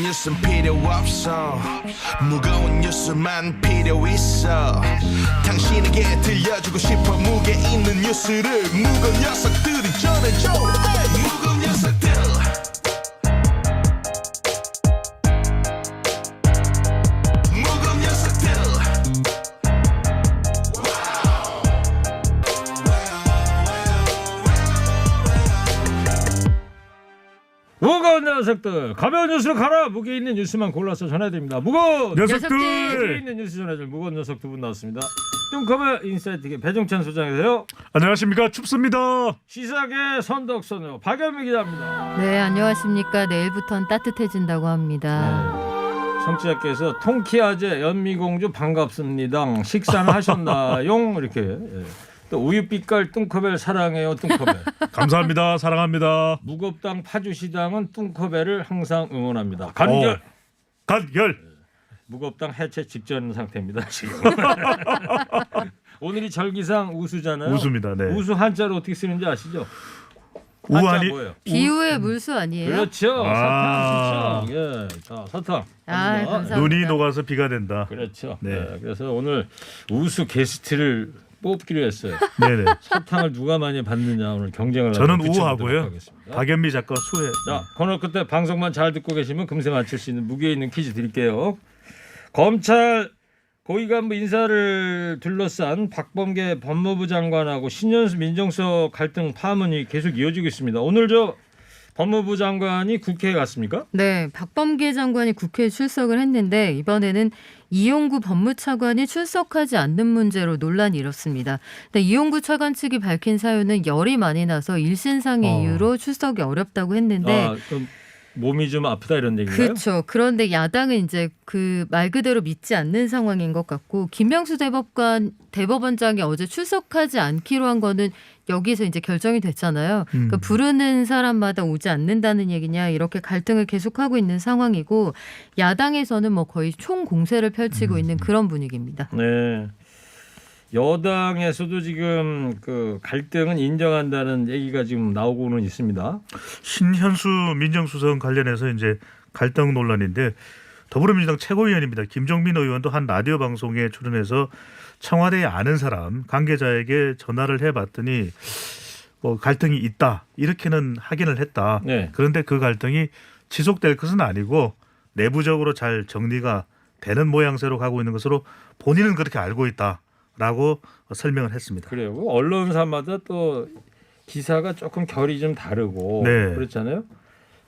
뉴스는 필요 없어 무거운 뉴스만 필요 있어 당신에게 들려주고 싶어 무게 있는 뉴스를 무거운 녀석들이 전해줘 무거운 녀석들 무거운 녀석들 무거운 녀석들 가벼운 뉴스로 가라. 무게 있는 뉴스만 골라서 전해드립니다. 무거운 녀석들. 무게 있는 뉴스 전해줄 무거운 녀석 두 분 나왔습니다. 뚱커벨 인사이트의 배종찬 소장이세요. 안녕하십니까, 춥습니다. 시사계 선덕선우 박연미 기자입니다. 네, 안녕하십니까. 내일부터는 따뜻해진다고 합니다. 청취자께서 통키아제 연미공주 반갑습니다. 식사는 하셨나요? 이렇게. 예. 또 우유빛깔 뚱커벨 사랑해요. 뚱커벨. 감사합니다. 사랑합니다. 무겁당 파주시당은 뚱커벨을 항상 응원합니다. 간결. 간결. 무겁당 해체 직전 상태입니다. 지금. 오늘이 절기상 우수잖아요. 우수입니다. 네. 우수 한자로 어떻게 쓰는지 아시죠? 우한이 한자 뭐예요? 기후의 물수 아니에요? 그렇죠. 아. 사탕 좋죠. 예, 자 사탕. 아, 갑니다. 감사합니다. 눈이 녹아서 비가 된다. 그렇죠. 네. 네, 그래서 오늘 우수 게스트를 뽑기로 했어요. 네네. 사탕을 누가 많이 받느냐 오늘 경쟁을 저는 붙여보도록 우하고요. 하겠습니다. 박연미 작가 수혜. 자, 코너 끝에 방송만 잘 듣고 계시면 금세 맞출 수 있는 무게 있는 퀴즈 드릴게요. 검찰 고위 간부 인사를 둘러싼 박범계 법무부 장관하고 신년수 민정수석 갈등 파문이 계속 이어지고 있습니다. 오늘 저 법무부 장관이 국회에 갔습니까? 네, 박범계 장관이 국회에 출석을 했는데 이번에는 이용구 법무차관이 출석하지 않는 문제로 논란이 일었습니다. 근데 이용구 차관 측이 밝힌 사유는 열이 많이 나서 일신상의 이유로 출석이 어렵다고 했는데 그럼 몸이 좀 아프다 이런 얘기인가요? 그렇죠. 그런데 야당은 이제 그 말 그대로 믿지 않는 상황인 것 같고 김명수 대법원장이 어제 출석하지 않기로 한 거는 여기서 이제 결정이 됐잖아요. 그러니까 부르는 사람마다 오지 않는다는 얘기냐 이렇게 갈등을 계속하고 있는 상황이고 야당에서는 뭐 거의 총공세를 펼치고 있는 그런 분위기입니다. 네. 여당에서도 지금 그 갈등은 인정한다는 얘기가 지금 나오고는 있습니다. 신현수 민정수석 관련해서 이제 갈등 논란인데 더불어민주당 최고위원입니다. 김종민 의원도 한 라디오 방송에 출연해서 청와대에 아는 사람 관계자에게 전화를 해봤더니 뭐 갈등이 있다 이렇게는 확인을 했다. 네. 그런데 그 갈등이 지속될 것은 아니고 내부적으로 잘 정리가 되는 모양새로 가고 있는 것으로 본인은 그렇게 알고 있다라고 설명을 했습니다. 그래요. 언론사마다 또 기사가 조금 결이 좀 다르고 네. 그렇잖아요.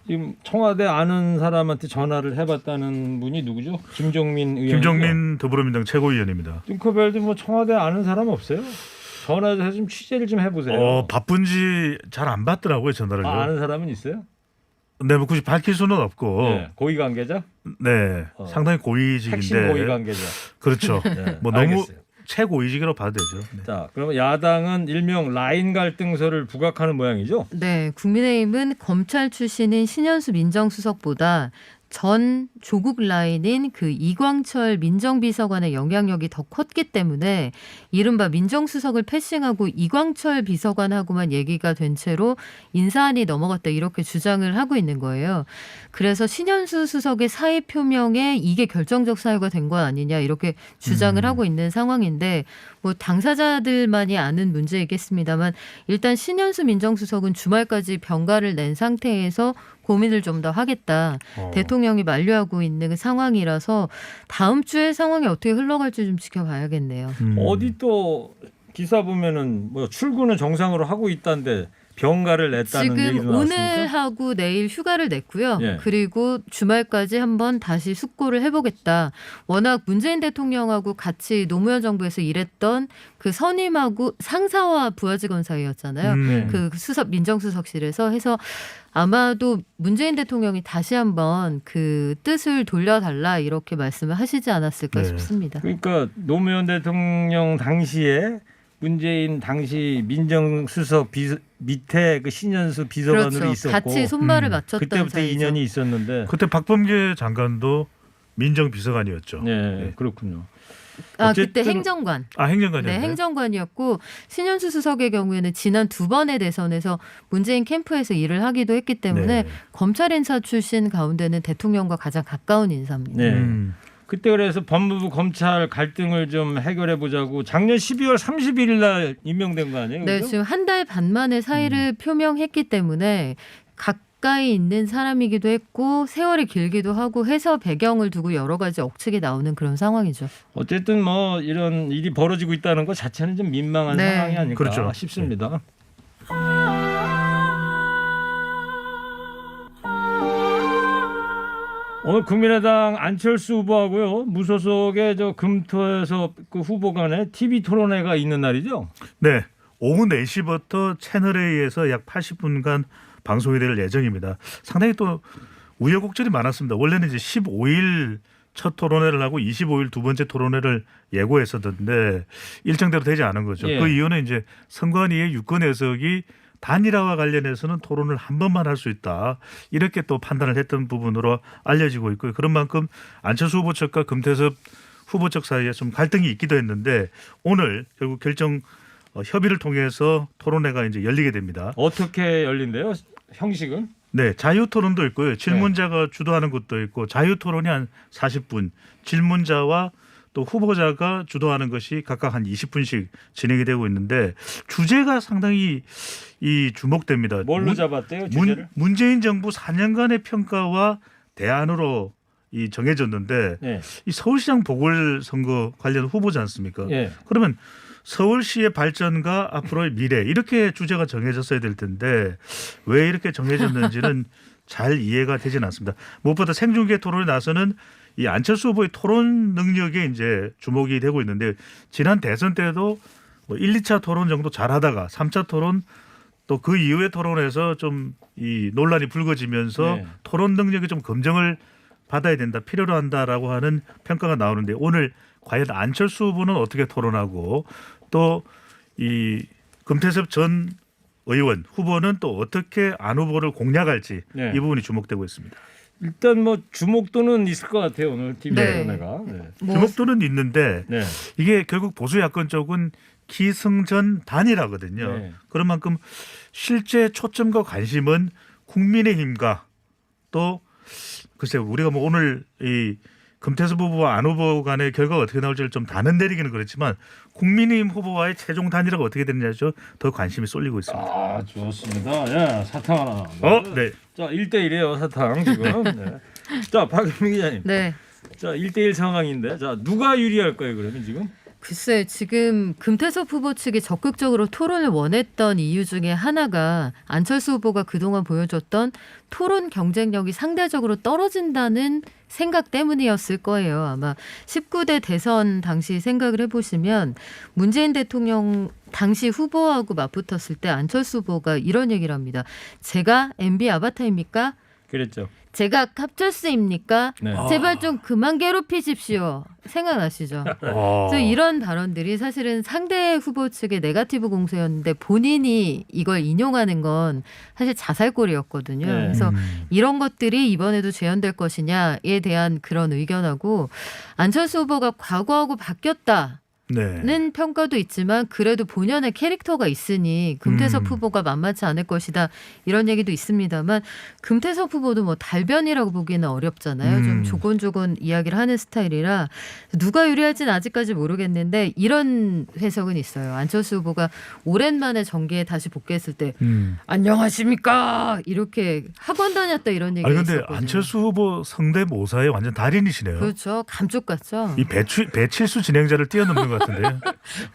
지금 청와대 아는 사람한테 전화를 해봤다는 분이 누구죠? 김종민 의원. 김종민 더불어민주당 최고위원입니다. 뚱커벨도 뭐 청와대 아는 사람 없어요? 전화해서 좀 취재를 좀 해보세요. 바쁜지 잘 안 받더라고요 전화를. 아는 사람은 있어요? 네, 뭐 굳이 밝힐 수는 없고. 네. 고위 관계자? 네, 상당히 고위직인데. 핵심 고위 관계자. 그렇죠. 네, 뭐 너무 알겠어요. 최고위직이라고 봐도 되죠. 네. 자, 그러면 야당은 일명 라인 갈등서를 부각하는 모양이죠? 네, 국민의힘은 검찰 출신인 신현수 민정수석보다 전 조국 라인인 그 이광철 민정비서관의 영향력이 더 컸기 때문에 이른바 민정수석을 패싱하고 이광철 비서관하고만 얘기가 된 채로 인사안이 넘어갔다 이렇게 주장을 하고 있는 거예요. 그래서 신현수 수석의 사의 표명에 이게 결정적 사유가 된 거 아니냐 이렇게 주장을 하고 있는 상황인데 뭐 당사자들만이 아는 문제이겠습니다만 일단 신현수 민정수석은 주말까지 병가를 낸 상태에서 고민을 좀 더 하겠다. 대통령이 만류하고 있는 그 상황이라서 다음 주에 상황이 어떻게 흘러갈지 좀 지켜봐야겠네요. 어디 또 기사 보면은 뭐 출근은 정상으로 하고 있다는데 병가를 냈다는 얘기도 지금 나왔습니까? 오늘 하고 내일 휴가를 냈고요. 예. 그리고 주말까지 한번 다시 숙고를 해보겠다. 워낙 문재인 대통령하고 같이 노무현 정부에서 일했던 그 선임하고 상사와 부하직원 사이였잖아요. 네. 그 수석 민정수석실에서 해서 아마도 문재인 대통령이 다시 한번 그 뜻을 돌려달라 이렇게 말씀을 하시지 않았을까 네. 싶습니다. 그러니까 노무현 대통령 당시에 문재인 당시 민정수석 밑에 그 신현수 비서관으로 그렇죠. 있었고 같이 손발을 맞췄던 그때부터 사이죠. 인연이 있었는데 그때 박범계 장관도 민정비서관이었죠. 네, 그렇군요. 그때 어쨌든 행정관. 행정관이었네. 네, 행정관이었고 신현수 수석의 경우에는 지난 2번의 대선에서 문재인 캠프에서 일을 하기도 했기 때문에 네. 검찰 인사 출신 가운데는 대통령과 가장 가까운 인사입니다. 네. 그때 그래서 법무부 검찰 갈등을 좀 해결해 보자고 작년 12월 31일 날 임명된 거 아니에요? 네, 그죠? 지금 한 달 반 만에 사의를 표명했기 때문에 가까이 있는 사람이기도 했고 세월이 길기도 하고 해서 배경을 두고 여러 가지 억측이 나오는 그런 상황이죠. 어쨌든 뭐 이런 일이 벌어지고 있다는 것 자체는 좀 민망한 네. 상황이 아닐까 그렇죠. 싶습니다. 오늘 국민의당 안철수 후보하고요 무소속의 저 금토에서 그 후보 간의 TV 토론회가 있는 날이죠. 네. 오후 4시부터 채널A에서 약 80분간 방송이 될 예정입니다. 상당히 또 우여곡절이 많았습니다. 원래는 이제 15일 첫 토론회를 하고 25일 두 번째 토론회를 예고했었는데 일정대로 되지 않은 거죠. 예. 그 이유는 이제 선관위의 유권 해석이 단일화와 관련해서는 토론을 한 번만 할 수 있다. 이렇게 또 판단을 했던 부분으로 알려지고 있고요. 그런 만큼 안철수 후보 측과 금태섭 후보 측 사이에 좀 갈등이 있기도 했는데 오늘 결국 결정 협의를 통해서 토론회가 이제 열리게 됩니다. 어떻게 열린대요? 형식은? 네, 자유 토론도 있고요. 질문자가 주도하는 것도 있고 자유 토론이 한 40분, 질문자와 또 후보자가 주도하는 것이 각각 한 20분씩 진행이 되고 있는데 주제가 상당히 이 주목됩니다. 뭘로 잡았대요? 주제를? 문재인 정부 4년간의 평가와 대안으로 이 정해졌는데 예. 이 서울시장 보궐선거 관련 후보지 않습니까? 예. 그러면 서울시의 발전과 앞으로의 미래 이렇게 주제가 정해졌어야 될 텐데 왜 이렇게 정해졌는지는 잘 이해가 되지는 않습니다. 무엇보다 생중계 토론에 나서는 이 안철수 후보의 토론 능력에 이제 주목이 되고 있는데 지난 대선 때도 뭐 1, 2차 토론 정도 잘하다가 3차 토론 또 그 이후의 토론에서 좀 이 논란이 불거지면서 네. 토론 능력이 좀 검증을 받아야 된다, 필요로 한다라고 하는 평가가 나오는데 오늘 과연 안철수 후보는 어떻게 토론하고 또 이 금태섭 전 의원 후보는 또 어떻게 안 후보를 공략할지 네. 이 부분이 주목되고 있습니다. 일단 뭐 주목도는 있을 것 같아요. 오늘 TV 네. 토론회가. 네. 뭐 주목도는 있는데 네. 이게 결국 보수 야권 쪽은 기승전 단일화거든요. 네. 그런 만큼 실제 초점과 관심은 국민의힘과 또 글쎄요 우리가 뭐 오늘 이 금태섭 후보와 안 후보 간의 결과가 어떻게 나올지를 좀 단언 내리기는 그렇지만 국민의힘 후보와의 최종 단일화가 어떻게 되느냐죠 더 관심이 쏠리고 있습니다. 아 좋습니다. 예, 사탕 하나. 네. 자 1대1이에요 사탕 지금. 네. 자 박유미 기자님. 네. 자 1대1 상황인데 자 누가 유리할 거예요 그러면 지금? 글쎄 지금 금태섭 후보 측이 적극적으로 토론을 원했던 이유 중에 하나가 안철수 후보가 그동안 보여줬던 토론 경쟁력이 상대적으로 떨어진다는 생각 때문이었을 거예요. 아마 19대 대선 당시 생각을 해보시면 문재인 대통령 당시 후보하고 맞붙었을 때 안철수 후보가 이런 얘기를 합니다. 제가 MB 아바타입니까? 그랬죠. 제가 갑철스입니까? 네. 제발 좀 그만 괴롭히십시오. 생각나시죠? 그래서 이런 발언들이 사실은 상대 후보 측의 네거티브 공세였는데 본인이 이걸 인용하는 건 사실 자살골이었거든요. 네. 그래서 이런 것들이 이번에도 재현될 것이냐에 대한 그런 의견하고 안철수 후보가 과거하고 바뀌었다. 는 평가도 있지만 그래도 본연의 캐릭터가 있으니 금태섭 후보가 만만치 않을 것이다 이런 얘기도 있습니다만 금태섭 후보도 뭐 달변이라고 보기는 어렵잖아요. 좀 조곤조곤 이야기를 하는 스타일이라 누가 유리할지는 아직까지 모르겠는데 이런 해석은 있어요. 안철수 후보가 오랜만에 정계에 다시 복귀했을 때 안녕하십니까 이렇게 학원 다녔다 이런 얘기가 아니 근데 있었거든요. 안철수 후보 성대모사의 완전 달인이시네요. 그렇죠. 감쪽 같죠. 이 배칠수 진행자를 뛰어넘는 것 같은데요.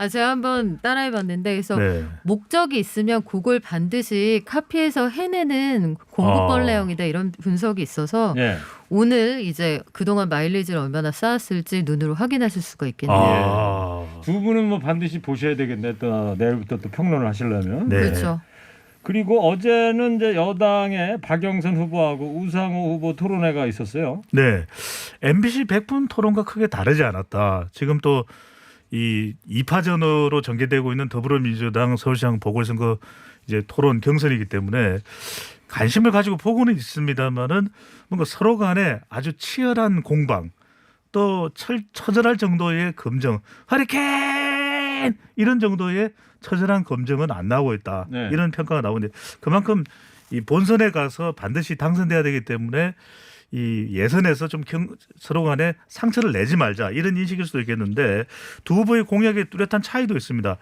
제가 한번 따라해봤는데 그래서 네. 목적이 있으면 그걸 반드시 카피해서 해내는 공부벌레형이다 이런 분석이 있어서 네. 오늘 이제 그동안 마일리지를 얼마나 쌓았을지 눈으로 확인하실 수가 있겠네요. 두 분은 뭐 반드시 보셔야 되겠네. 또 내일부터 또 평론을 하시려면. 네. 그렇죠. 그리고 어제는 이제 여당의 박영선 후보하고 우상호 후보 토론회가 있었어요. 네. MBC 100분 토론과 크게 다르지 않았다. 지금 또 이 2파전으로 전개되고 있는 더불어민주당 서울시장 보궐선거 이제 토론 경선이기 때문에 관심을 가지고 보고는 있습니다만은 뭔가 서로 간에 아주 치열한 공방 또 처절할 정도의 검증, 허리케인 이런 정도의 처절한 검증은 안 나오고 있다. 네. 이런 평가가 나오는데 그만큼 이 본선에 가서 반드시 당선돼야 되기 때문에 이 예선에서 좀 서로 간에 상처를 내지 말자 이런 인식일 수도 있겠는데 두 후보의 공약에 뚜렷한 차이도 있습니다.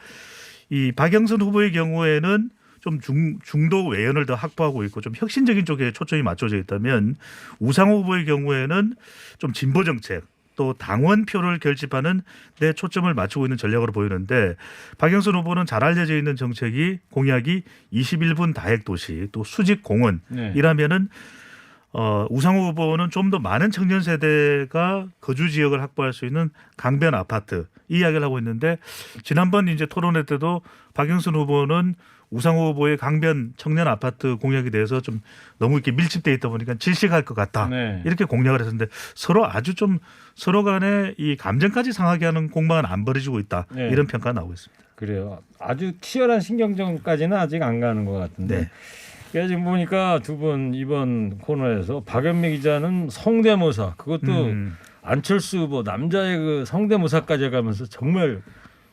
이 박영선 후보의 경우에는 좀 중도 외연을 더 확보하고 있고 좀 혁신적인 쪽에 초점이 맞춰져 있다면 우상호 후보의 경우에는 좀 진보 정책 또 당원 표를 결집하는 데 초점을 맞추고 있는 전략으로 보이는데 박영선 후보는 잘 알려져 있는 정책이 공약이 21분 다핵도시 또 수직 공원 네. 이라면은 우상호 후보는 좀 더 많은 청년 세대가 거주 지역을 확보할 수 있는 강변 아파트 이 이야기를 하고 있는데 지난번 이제 토론회 때도 박영선 후보는 우상호 후보의 강변 청년 아파트 공약에 대해서 좀 너무 이렇게 밀집돼 있다 보니까 질식할 것 같다 네. 이렇게 공략을 했었는데 서로 아주 좀 서로 간에 이 감정까지 상하게 하는 공방은 안 벌어지고 있다 네. 이런 평가가 나오고 있습니다. 그래요. 아주 치열한 신경전까지는 아직 안 가는 것 같은데. 네. 그러니까 지금 보니까 두 분 이번 코너에서 박연미 기자는 성대모사 그것도 안철수 후보 남자의 그 성대모사까지 가면서 정말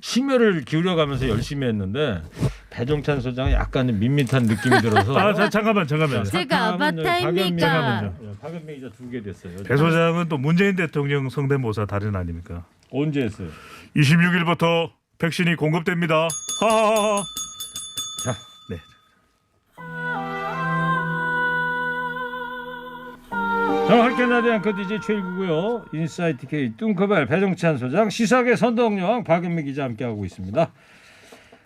심혈을 기울여가면서 열심히 했는데 배종찬 소장은 약간 밋밋한 느낌이 들어서 잠깐만. 제가 아바타입니까? 박연미 기자 2개 됐어요. 배 소장은 또 문재인 대통령 성대모사 달인 아닙니까? 언제 했어요? 26일부터 백신이 공급됩니다. 하하하. 자, 네. 정확한 대한 그 DJ 최일구고요. 인사이트 K 뚱커벨 배종찬 소장 시사계 선동여왕 박연미 기자 함께하고 있습니다.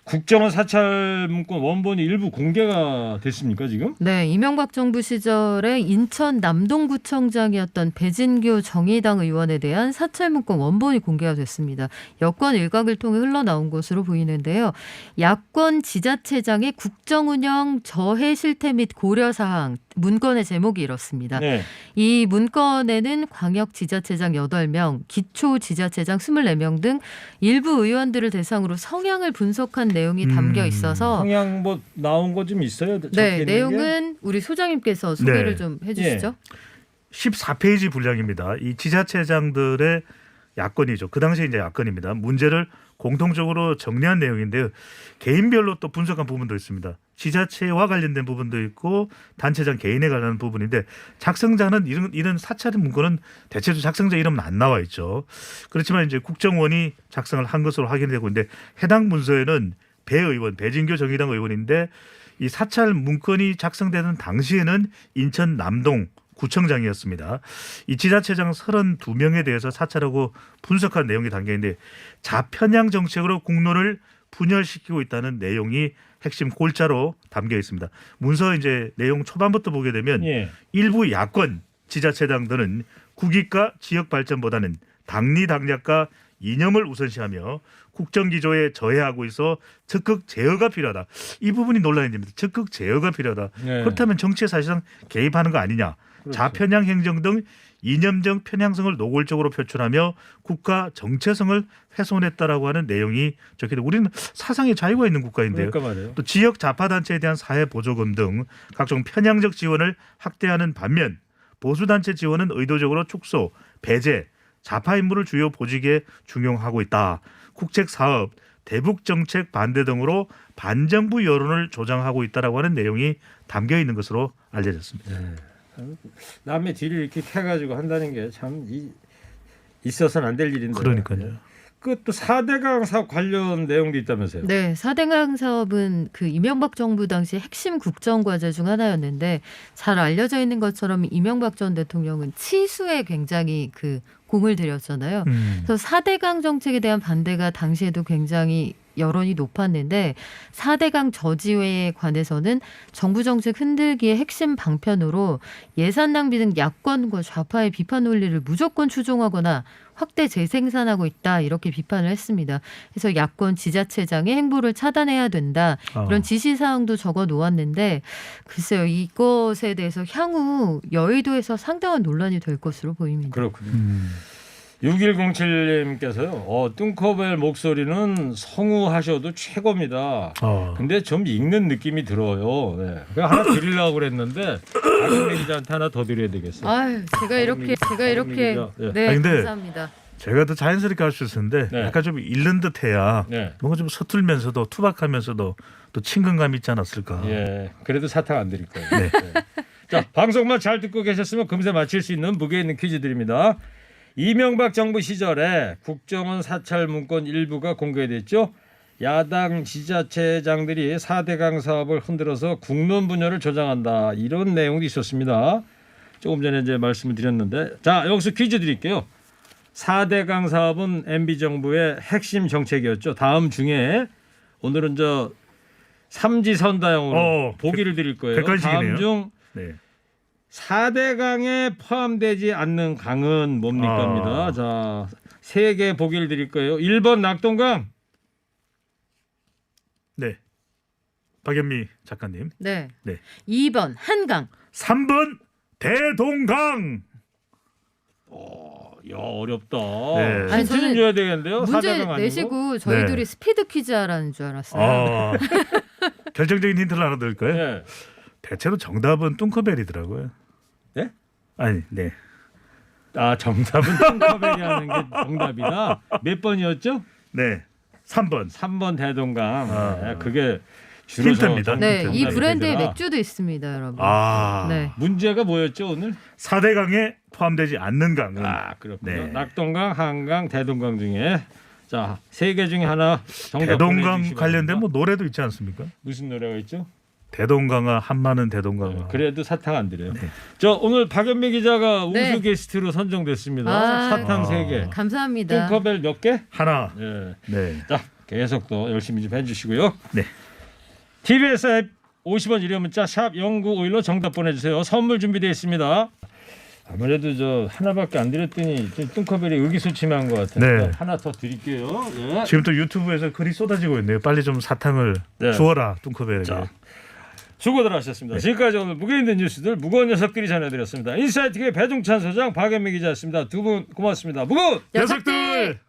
국정원 사찰 문건 원본이 일부 공개가 됐습니까 지금? 네, 이명박 정부 시절에 인천 남동구청장이었던 배진교 정의당 의원에 대한 사찰 문건 원본이 공개가 됐습니다. 여권 일각을 통해 흘러나온 것으로 보이는데요. 야권 지자체장의 국정운영 저해 실태 및 고려사항 문건의 제목이 이렇습니다. 네. 이 문건에는 광역지자체장 8명, 기초지자체장 24명 등 일부 의원들을 대상으로 성향을 분석한 내용이 담겨 있어서 성향 뭐 나온 거 좀 있어요? 적혀 네, 있는 내용은 우리 소장님께서 소개를 네. 좀 해주시죠. 14페이지 분량입니다. 이 지자체장들의 야권이죠. 그 당시에 이제 야권입니다. 문제를 공통적으로 정리한 내용인데요. 개인별로 또 분석한 부분도 있습니다. 지자체와 관련된 부분도 있고 단체장 개인에 관련된 부분인데 작성자는 이런 사찰 문건은 대체로 작성자 이름은 안 나와 있죠. 그렇지만 이제 국정원이 작성을 한 것으로 확인되고 있는데 해당 문서에는 배 의원, 배진교 정의당 의원인데 이 사찰 문건이 작성되는 당시에는 인천 남동 구청장이었습니다. 이 지자체장 32명에 대해서 사찰하고 분석한 내용이 담겨있는데 자편향 정책으로 국론을 분열시키고 있다는 내용이 핵심 골자로 담겨 있습니다. 문서 이제 내용 초반부터 보게 되면 예. 일부 야권 지자체장들은 국익과 지역 발전보다는 당리 당략과 이념을 우선시하며 국정 기조에 저해하고 있어 적극 제어가 필요하다. 이 부분이 논란이 됩니다. 적극 제어가 필요하다. 네. 그렇다면 정치에 사실상 개입하는 거 아니냐. 그렇죠. 자편향 행정 등 이념적 편향성을 노골적으로 표출하며 국가 정체성을 훼손했다라고 하는 내용이 적혀있는데 우리는 사상의 자유가 있는 국가인데요. 그러니까 말이에요. 또 지역 좌파단체에 대한 사회 보조금 등 각종 편향적 지원을 확대하는 반면 보수단체 지원은 의도적으로 축소, 배제, 좌파 인물을 주요 보직에 중용하고 있다. 국책사업, 대북정책 반대 등으로 반정부 여론을 조장하고 있다라고 하는 내용이 담겨 있는 것으로 알려졌습니다. 남의 뒤를 이렇게 캐가지고 한다는 게 참 있어서는 안 될 일인데. 그러니까요. 그또 4대강 사업 관련 내용도 있다면서요? 네, 4대강 사업은 그 이명박 정부 당시 핵심 국정과제 중 하나였는데 잘 알려져 있는 것처럼 이명박 전 대통령은 치수에 굉장히 그 공을 들였잖아요. 그래서 4대강 정책에 대한 반대가 당시에도 굉장히 여론이 높았는데 4대강 저지회에 관해서는 정부 정책 흔들기의 핵심 방편으로 예산 낭비 등 야권과 좌파의 비판 논리를 무조건 추종하거나 확대 재생산하고 있다 이렇게 비판을 했습니다. 그래서 야권 지자체장의 행보를 차단해야 된다 이런 지시사항도 적어 놓았는데 글쎄요 이것에 대해서 향후 여의도에서 상당한 논란이 될 것으로 보입니다. 그렇군요. 6107님께서요. 뚱커벨 목소리는 성우하셔도 최고입니다. 근데 좀 읽는 느낌이 들어요. 네. 그냥 하나 드리려고 그랬는데 박은미 기자한테 하나 더 드려야 되겠어요. 아유, 제가 이렇게 기자. 예. 네, 아니, 근데 감사합니다. 제가 더 자연스럽게 할 수 있었는데 네. 약간 좀 읽는 듯해야 네. 뭔가 좀 서툴면서도 투박하면서도 또 친근감 있지 않았을까. 예, 그래도 사탕 안 드릴 거예요. 네. 네. 자, 방송만 잘 듣고 계셨으면 금세 맞힐 수 있는 무게 있는 퀴즈 드립니다. 이명박 정부 시절에 국정원 사찰 문건 일부가 공개됐죠. 야당 지자체장들이 4대강 사업을 흔들어서 국론 분열을 조장한다. 이런 내용도 있었습니다. 조금 전에 이제 말씀을 드렸는데, 자, 여기서 퀴즈 드릴게요. 4대강 사업은 MB 정부의 핵심 정책이었죠. 다음 중에 오늘은 저 삼지선다형으로 보기를 드릴 거예요. 객관식이네요. 다음 중 네. 4대강에 포함되지 않는 강은 뭡니까입니다. 자, 3개 보기를 드릴 거예요. 1번 낙동강. 네. 박연미 작가님. 네. 네. 2번 한강. 3번 대동강. 야, 어렵다. 네. 아니, 힌트 좀 저는 줘야 되겠는데요. 문제 4대강 아니고. 내시고 저희들이 네. 스피드 퀴즈 하라는 줄 알았어요. 결정적인 힌트를 하나 드릴까요? 네. 대체로 정답은 뚱커벨이더라고요. 네? 아니, 네. 아, 정답은 뚱커벨이 하는 게 정답이다. 몇 번이었죠? 네. 3번. 3번 대동강. 아. 네, 그게 줄여서 힌트입니다. 네, 이 정답이 브랜드의 되더라. 맥주도 있습니다, 여러분. 아. 네. 문제가 뭐였죠 오늘? 4대강에 포함되지 않는 강은 아, 그렇군요. 네. 낙동강, 한강, 대동강 중에 자, 3개 중에 하나 정답 대동강 보내주시기 관련된 바랍니다. 뭐 노래도 있지 않습니까? 무슨 노래가 있죠? 대동강아 한마는 대동강아. 그래도 사탕 안 드려요. 네. 저 오늘 박연미 기자가 네. 우수 게스트로 선정됐습니다. 아, 사탕 3개. 감사합니다. 뚱커벨 몇 개? 하나. 예. 네. 자, 계속 또 열심히 좀 해주시고요. 네. TBS 앱 50원 유료 문자 샵 0951로 정답 보내주세요. 선물 준비되어 있습니다. 아무래도 저 하나밖에 안 드렸더니 좀 뚱커벨이 의기소침한 것 같아요. 네. 하나 더 드릴게요. 예. 지금 또 유튜브에서 글이 쏟아지고 있네요. 빨리 좀 사탕을 네. 주어라 뚱커벨에게. 자, 수고들 하셨습니다. 네. 지금까지 오늘 무게 있는 뉴스들 무거운 녀석들이 전해드렸습니다. 인사이트의 배종찬 소장 박연미 기자였습니다. 두 분 고맙습니다. 무거운 녀석들!